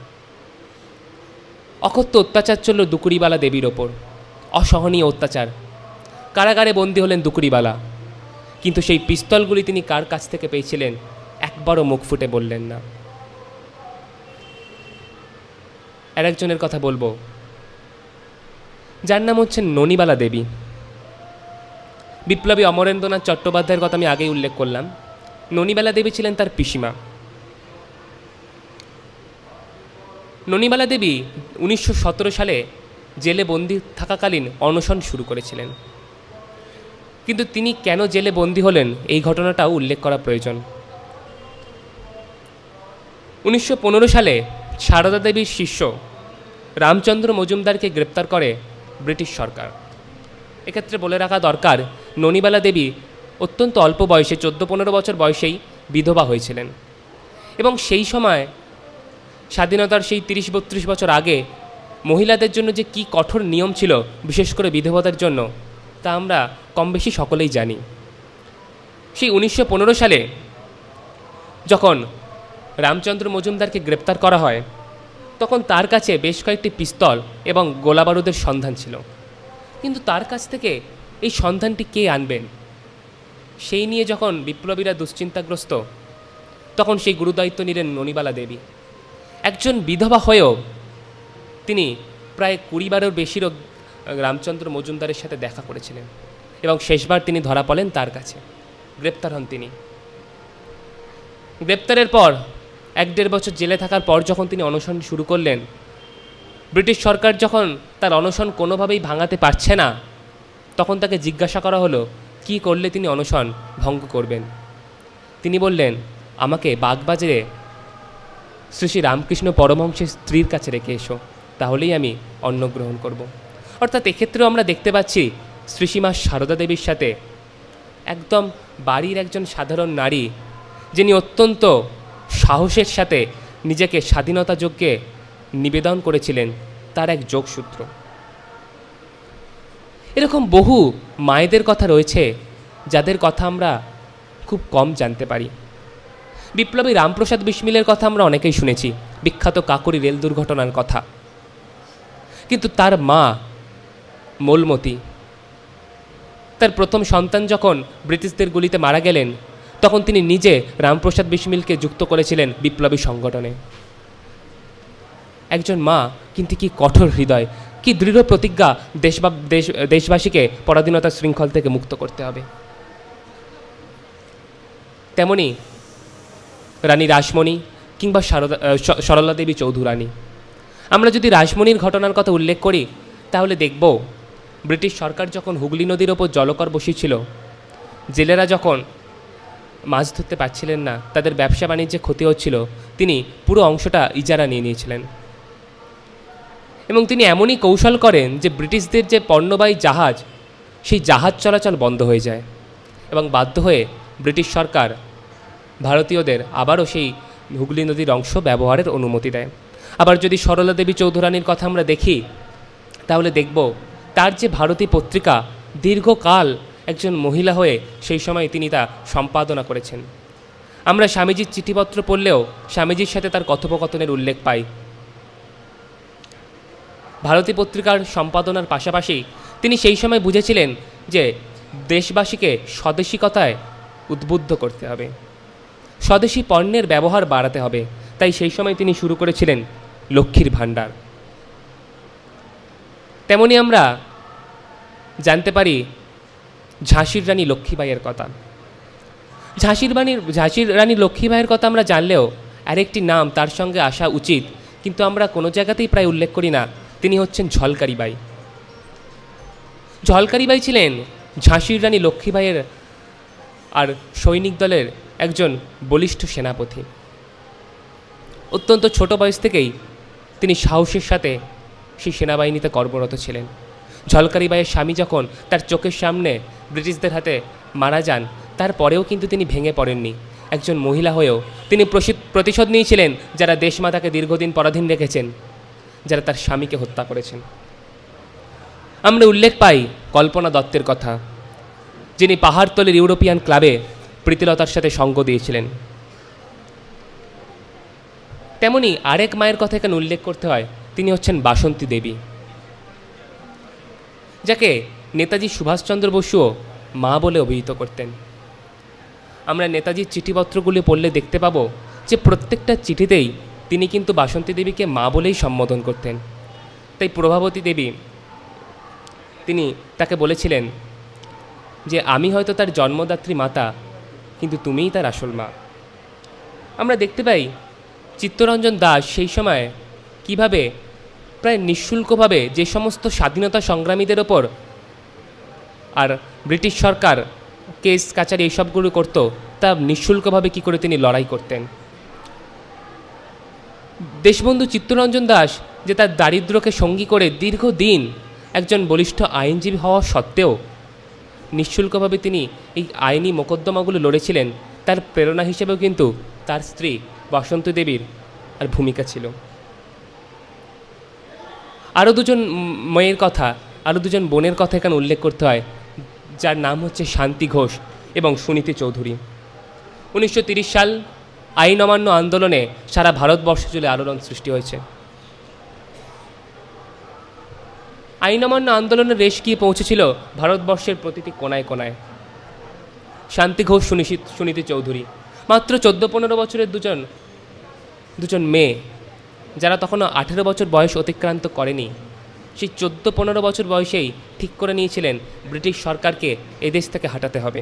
অকথ্য অত্যাচার চলল দুকুরিবালা দেবীর ওপর, অসহনীয় অত্যাচার। কারাগারে বন্দী হলেন দুকুরিবালা। কিন্তু সেই পিস্তলগুলি তিনি কার কাছ থেকে পেয়েছিলেন একবারও মুখ ফুটে বললেন না। আর একজনের কথা বলবো, যার নাম হচ্ছেন ননিবালা দেবী। বিপ্লবী অমরেন্দ্রনাথ চট্টোপাধ্যায়ের কথা আমি আগেই উল্লেখ করলাম। ননিবালা দেবী ছিলেন তার পিসিমা। ননিবালা দেবী 1917 সালে জেলে বন্দী থাকাকালীন অনশন শুরু করেছিলেন। কিন্তু তিনি কেন জেলে বন্দী হলেন এই ঘটনাটাও উল্লেখ করা প্রয়োজন। 1915 সালে সারদা দেবীর শিষ্য রামচন্দ্র মজুমদারকে গ্রেপ্তার করে ব্রিটিশ সরকার। এক্ষেত্রে বলে রাখা দরকার, ননিবালা দেবী অত্যন্ত অল্প বয়সে 14-15 বছর বয়সেই বিধবা হয়েছিলেন। এবং সেই সময় স্বাধীনতার সেই 30-32 বছর আগে মহিলাদের জন্য যে কী কঠোর নিয়ম ছিল, বিশেষ করে বিধবাদের জন্য, তা আমরা কম বেশি সকলেই জানি। সেই 1915 সালে যখন রামচন্দ্র মজুমদারকে গ্রেপ্তার করা হয়, তখন তার কাছে বেশ কয়েকটি পিস্তল এবং গোলাবারুদের সন্ধান ছিল। কিন্তু তার কাছ থেকে এই সন্ধানটি কে আনবেন, সেই নিয়ে যখন বিপ্লবীরা দুশ্চিন্তাগ্রস্ত, তখন সেই গুরুদায়িত্ব নিলেন ননিবালা দেবী। একজন বিধবা হয়েও তিনি প্রায় 20 বারের বেশিরও রামচন্দ্র মজুমদারের সাথে দেখা করেছিলেন এবং শেষবার তিনি ধরা পড়েন তার কাছে, গ্রেপ্তার হন তিনি। গ্রেপ্তারের পর 1-1.5 বছর জেলে থাকার পর যখন তিনি অনশন শুরু করলেন, ব্রিটিশ সরকার যখন তার অনশন কোনোভাবেই ভাঙাতে পারছে না, তখন তাকে জিজ্ঞাসা করা হলো কি করলে তিনি অনশন ভঙ্গ করবেন। তিনি বললেন, আমাকে বাগবাজারে শ্রী শ্রী রামকৃষ্ণ পরমহংসের স্ত্রীর কাছে রেখে এসো, তাহলেই আমি অন্ন গ্রহণ করব। অর্থাৎ এক্ষেত্রেও আমরা দেখতে পাচ্ছি শ্রীসীমা সারদা দেবীর সাথে একদম বাড়ির একজন সাধারণ নারী, যিনি অত্যন্ত সাহসের সাথে নিজেকে স্বাধীনতা যজ্ঞে নিবেদন করেছিলেন, তার এক যোগসূত্র। এরকম বহু মায়েদের কথা রয়েছে যাদের কথা আমরা খুব কম জানতে পারি। বিপ্লবী রামপ্রসাদ বিসমিলের কথা আমরা অনেকেই শুনেছি, বিখ্যাত কাকুরি রেল দুর্ঘটনার কথা। কিন্তু তার মা মলমতি তার প্রথম সন্তান যখন ব্রিটিশদের গুলিতে মারা গেলেন, তখন তিনি নিজে রামপ্রসাদ বিসমিলকে যুক্ত করেছিলেন বিপ্লবী সংগঠনে। একজন মা কিন্তু কি কঠোর হৃদয়, কি দৃঢ় প্রতিজ্ঞা দেশবাসীকে পরাধীনতার শৃঙ্খল থেকে মুক্ত করতে হবে। তেমনি রানী রাসমণি কিংবা সরলা দেবী চৌধুরানী। আমরা যদি রাসমণির ঘটনার কথা উল্লেখ করি তাহলে দেখব, ব্রিটিশ সরকার যখন হুগলি নদীর ওপর জলকর বসিয়েছিল, জেলেরা যখন মাছ ধরতে পারছিলেন না, তাদের ব্যবসা বাণিজ্যে ক্ষতি হচ্ছিল, তিনি পুরো অংশটা ইজারা নিয়ে নিয়েছিলেন। এবং তিনি এমনই কৌশল করেন যে ব্রিটিশদের যে পণ্যবাহী জাহাজ, সেই জাহাজ চলাচল বন্ধ হয়ে যায় এবং বাধ্য হয়ে ব্রিটিশ সরকার ভারতীয়দের আবারও সেই হুগলি নদীর অংশ ব্যবহারের অনুমতি দেয়। আবার যদি সরলা দেবী চৌধুরানীর কথা আমরা দেখি তাহলে দেখব, তার যে ভারতী পত্রিকা, দীর্ঘকাল একজন মহিলা হয়ে সেই সময় তিনি তা সম্পাদনা করেছেন। আমরা স্বামীজির চিঠিপত্র পড়লেও স্বামীজির সাথে তার কথোপকথনের উল্লেখ পাই। ভারতী পত্রিকার সম্পাদনার পাশাপাশি তিনি সেই সময় বুঝেছিলেন যে দেশবাসীকে স্বদেশিকতায় উদ্বুদ্ধ করতে হবে, স্বদেশি পণ্যের ব্যবহার বাড়াতে হবে। তাই সেই সময় তিনি শুরু করেছিলেন লক্ষ্মীর ভাণ্ডার। তেমনি আমরা জানতে পারি ঝাঁসির রানী লক্ষ্মীবাইয়ের কথা। ঝাঁসির রানী লক্ষ্মীবাইয়ের কথা আমরা জানলেও আরেকটি নাম তার সঙ্গে আসা উচিত, কিন্তু আমরা কোনো জায়গাতেই প্রায় উল্লেখ করি না। তিনি হচ্ছেন ঝলকারি বাই। ঝলকারি বাই ছিলেন ঝাঁসির রানী লক্ষ্মীবাইয়ের আর সৈনিক দলের একজন বলিষ্ঠ সেনাপতি। অত্যন্ত ছোট বয়স থেকেই তিনি সাহসের সাথে সেই সেনাবাহিনীতে কর্মরত ছিলেন। ঝলকারি বাইয়ের স্বামী যখন তার চোখের সামনে ব্রিটিশদের হাতে মারা যান, তারপরেও কিন্তু তিনি ভেঙে পড়েননি। একজন মহিলা হয়েও তিনি প্রতিশোধ নিয়েছিলেন যারা দেশমাতাকে দীর্ঘদিন পরাধীন রেখেছেন, যারা তার স্বামীকে হত্যা করেছেন। আমরা উল্লেখ পাই কল্পনা দত্তের কথা, যিনি পাহাড়তলের ইউরোপিয়ান ক্লাবে প্রীতিলতার সাথে সঙ্গ দিয়েছিলেন। তেমনি আরেক মায়ের কথা এখানে উল্লেখ করতে হয়, তিনি হচ্ছেন বাসন্তী দেবী, যাকে নেতাজি সুভাষচন্দ্র বসুও মা বলে অভিহিত করতেন। আমরা নেতাজির চিঠিপত্রগুলি পড়লে দেখতে পাবো যে প্রত্যেকটা চিঠিতেই তিনি কিন্তু বাসন্তী দেবীকে মা বলেই সম্বোধন করতেন। তাই প্রভাবতী দেবী, তিনি তাকে বলেছিলেন যে আমি হয়তো তার জন্মদাত্রী মাতা, কিন্তু তুমিই তার আসল মা। আমরা দেখতে পাই চিত্তরঞ্জন দাস সেই সময় কিভাবে প্রায় নিঃশুল্কভাবে যে সমস্ত স্বাধীনতা সংগ্রামীদের ওপর আর ব্রিটিশ সরকার কেস কাচারি এইসবগুলো করতো, তা নিঃশুল্কভাবে কী করে তিনি লড়াই করতেন। দেশবন্ধু চিত্তরঞ্জন দাস যে তার দারিদ্র্যকে সঙ্গী করে দীর্ঘদিন একজন বলিষ্ঠ আইনজীবী হওয়া সত্ত্বেও নিঃশুল্কভাবে তিনি এই আইনি মোকদ্দমাগুলো লড়েছিলেন, তার প্রেরণা হিসেবেও কিন্তু তার স্ত্রী বাসন্তী দেবীর আর ভূমিকা ছিল। আরও দুজন মেয়ের কথা, আরও দুজন বোনের কথা এখানে উল্লেখ করতে হয়, যার নাম হচ্ছে শান্তি ঘোষ এবং সুনীতি চৌধুরী। 1930 সাল আইন অমান্য আন্দোলনে সারা ভারতবর্ষ জুড়ে আলোড়ন সৃষ্টি হয়েছে। আইন অমান্য আন্দোলনের রেশ গিয়ে পৌঁছেছিল ভারতবর্ষের প্রতিটি কোনায় কোনায়। শান্তি ঘোষ, সুনীতি চৌধুরী মাত্র 14-15 বছরের দুজন মেয়ে, যারা তখনও 18 বছর বয়স অতিক্রান্ত করেনি। সেই 14-15 বছর বয়সেই ঠিক করে নিয়েছিলেন ব্রিটিশ সরকারকে এদেশ থেকে হাঁটাতে হবে।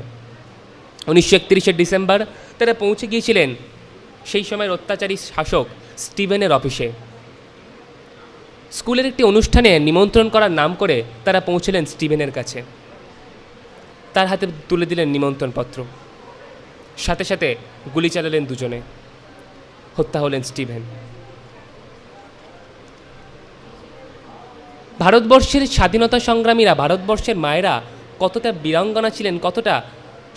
1931 ডিসেম্বর তারা পৌঁছে গিয়েছিলেন সেই সময়ের অত্যাচারী শাসক স্টিভেনের অফিসে। স্কুলের একটি অনুষ্ঠানে নিমন্ত্রণ করার নাম করে তারা পৌঁছলেন স্টিভেনের কাছে। তার হাতে তুলে দিলেন নিমন্ত্রণপত্র, সাথে সাথে গুলি চালালেন দুজনে, হত্যা হলেন স্টিভেন। ভারতবর্ষের স্বাধীনতা সংগ্রামীরা, ভারতবর্ষের মায়েরা কতটা বীরাঙ্গনা ছিলেন, কতটা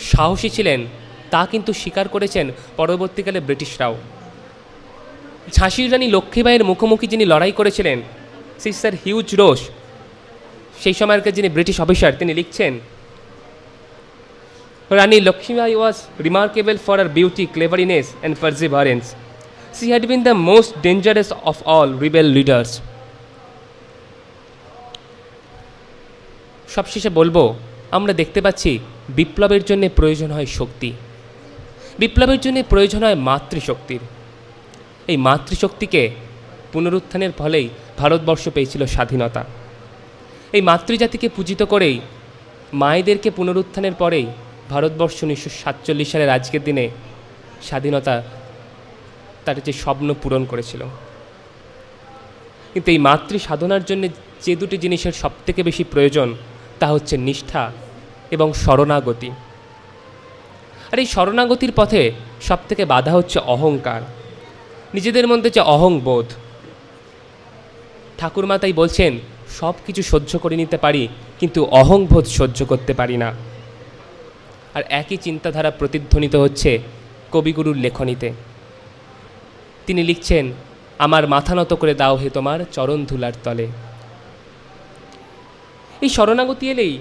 সাহসী ছিলেন, তা কিন্তু স্বীকার করেছেন পরবর্তীকালে ব্রিটিশরাও। ঝাঁসির রানী লক্ষ্মীবাইয়ের মুখোমুখি যিনি লড়াই করেছিলেন, সিস্টার হিউজ রোস, সেই সময়কার যিনি ব্রিটিশ অফিসার, তিনি লিখছেন, Rani Lakshmibai was remarkable for her beauty, cleverness and perseverance. She had been the most dangerous of all rebel leaders. সবশেষে বলবো, আমরা দেখতে পাচ্ছি বিপ্লবের জন্য প্রয়োজন হয় শক্তি, বিপ্লবের জন্য প্রয়োজন হয় মাতৃশক্তির। এই মাতৃশক্তিকে পুনরুত্থানের ফলেই ভারতবর্ষ পেয়েছিল স্বাধীনতা। এই মাতৃজাতিকে পূজিত করেই, মায়েদেরকে পুনরুত্থানের পরেই ভারতবর্ষ 1947 সালের আজকের দিনে স্বাধীনতা তার যে স্বপ্ন পূরণ করেছিল। কিন্তু এই মাতৃ সাধনার জন্য যে দুটি জিনিসের সবথেকে বেশি প্রয়োজন তা হচ্ছে নিষ্ঠা এবং শরণাগতি। আর এই শরণাগতির পথে সবথেকে বাধা হচ্ছে অহংকার, নিজেদের মধ্যে যে অহংবোধ। ঠাকুরমা তাই বলছেন, সব কিছু সহ্য করে নিতে পারি কিন্তু অহংবোধ সহ্য করতে পারি না। আর একই চিন্তাধারা প্রতিধ্বনিত হচ্ছে কবিগুরুর লেখনীতে। তিনি লিখছেন, আমার মাথা নত করে দাও হে তোমার চরণ ধুলার তলে। এই শরণাগতি এলেই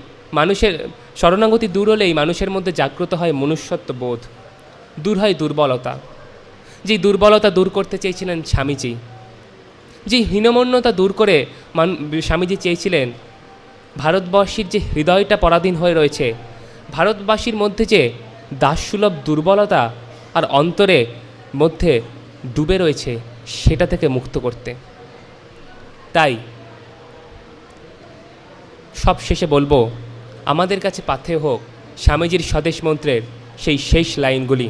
শরণাগতি দূর হলেই মানুষের মধ্যে জাগ্রত হয় মনুষ্যত্ব বোধ, দূর হয় দুর্বলতা। যেই দুর্বলতা দূর করতে চেয়েছিলেন স্বামীজি, যে হীনমন্যতা দূর করে স্বামীজি চেয়েছিলেন ভারতবর্ষের যে হৃদয়টা পরাধীন হয়ে রয়েছে, ভারতবাসীর মধ্যে যে দাসসুলভ দুর্বলতা আর অন্তরে মধ্যে ডুবে রয়েছে, সেটা থেকে মুক্ত করতে। তাই সব শেষে বলবো, আমাদের কাছে পাথেয় হোক স্বামীজির স্বদেশ মন্ত্রের সেই শেষ লাইনগুলি,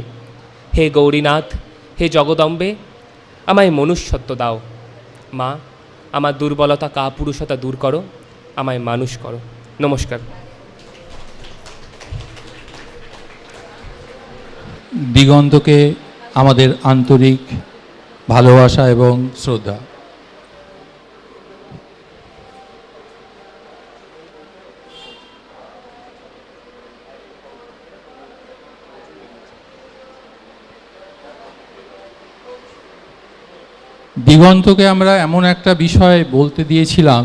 হে গৌরীনাথ, হে জগদম্বে, আমায় মনুষ্যত্ব দাও। মা, আমার দুর্বলতা কাপুরুষতা দূর করো, আমায় মানুষ করো। নমস্কার। দিগন্তকে আমাদের আন্তরিক ভালোবাসা এবং শ্রদ্ধা। দিগন্তকে আমরা এমন একটা বিষয় বলতে দিয়েছিলাম